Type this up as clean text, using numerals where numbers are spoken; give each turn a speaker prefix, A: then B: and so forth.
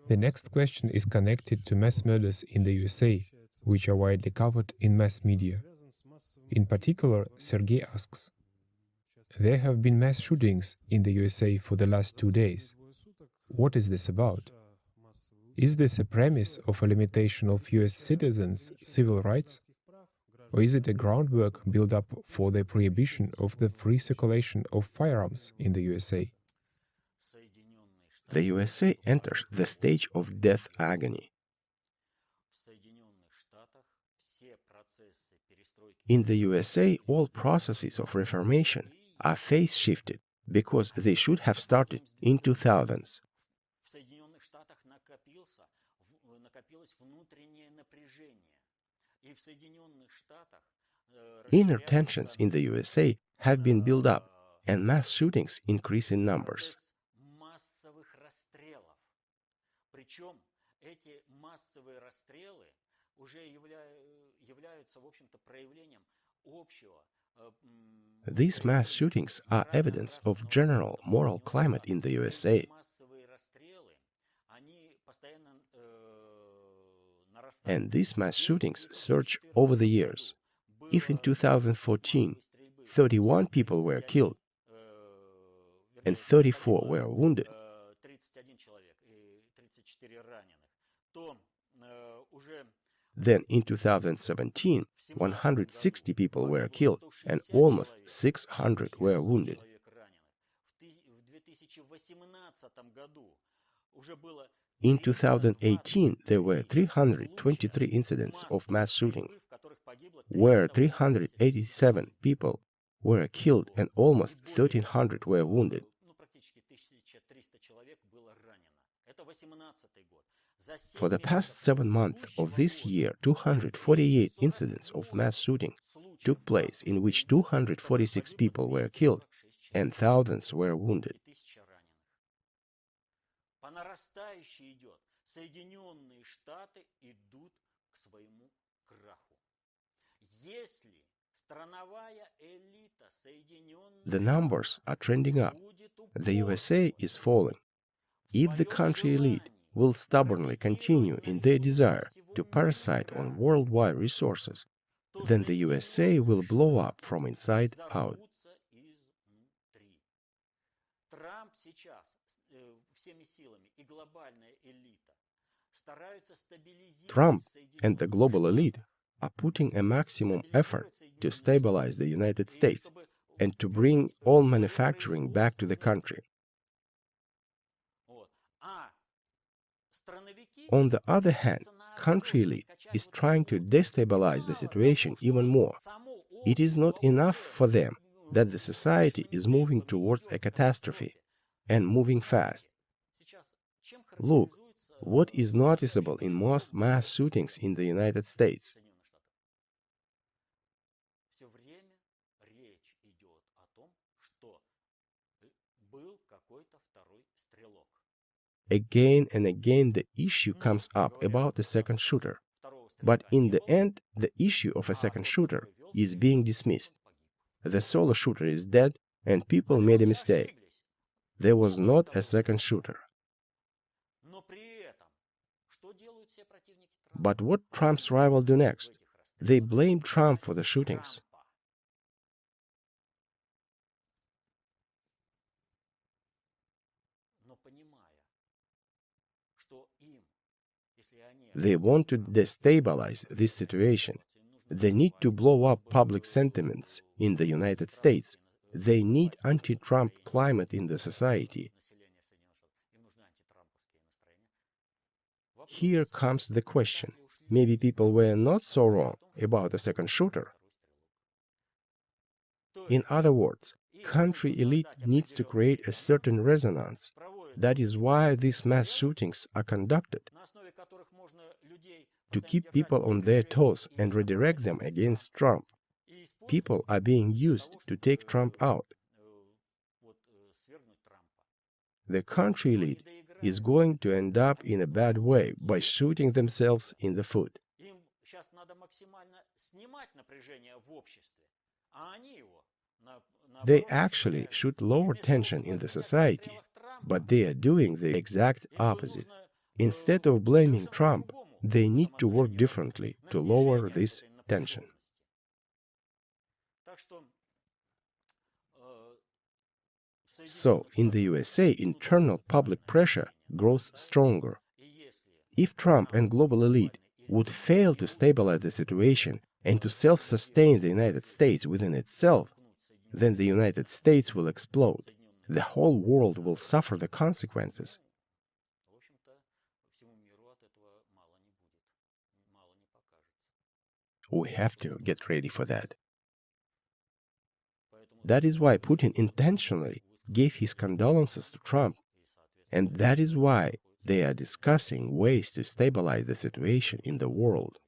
A: The next question is connected to mass murders in the USA, which are widely covered in mass media. In particular, Sergey asks, there have been mass shootings in the USA for the last 2 days. What is this about? Is this a premise of a limitation of US citizens' civil rights? Or is it a groundwork built up for the prohibition of the free circulation of firearms in the USA?
B: The USA enters the stage of death agony. In the USA, all processes of reformation are phase-shifted because they should have started in 2000s. Inner tensions in the USA have been built up, and mass shootings increase in numbers. These mass shootings are evidence of general moral climate in the USA. And these mass shootings surge over the years. If in 2014, 31 people were killed and 34 were wounded, then in 2017, 160 people were killed and almost 600 were wounded. In 2018, there were 323 incidents of mass shooting, where 387 people were killed and almost 1,300 were wounded. For the past 7 months of this year, 248 incidents of mass shooting took place, in which 246 people were killed and thousands were wounded. The numbers are trending up. The USA is falling. If the country elite will stubbornly continue in their desire to parasite on worldwide resources, then the USA will blow up from inside out. Trump and the global elite are putting a maximum effort to stabilize the United States and to bring all manufacturing back to the country. On the other hand, country elite is trying to destabilize the situation even more. It is not enough for them that the society is moving towards a catastrophe and moving fast. Look, what is noticeable in most mass shootings in the United States? Again and again the issue comes up about a second shooter. But in the end, the issue of a second shooter is being dismissed. The solo shooter is dead and people made a mistake. There was not a second shooter. But what Trump's rivals do next? They blame Trump for the shootings. They want to destabilize this situation. They need to blow up public sentiments in the United States. They need anti-Trump climate in the society. Here comes the question. Maybe people were not so wrong about a second shooter. In other words, country elite needs to create a certain resonance. That is why these mass shootings are conducted, to keep people on their toes and redirect them against Trump. People are being used to take Trump out. The country elite is going to end up in a bad way by shooting themselves in the foot. They actually should lower tension in the society, but they are doing the exact opposite. Instead of blaming Trump, they need to work differently to lower this tension. So, in the USA, internal public pressure grows stronger. If Trump and global elite would fail to stabilize the situation and to self-sustain the United States within itself, then the United States will explode. The whole world will suffer the consequences. We have to get ready for that. That is why Putin intentionally gave his condolences to Trump, and that is why they are discussing ways to stabilize the situation in the world.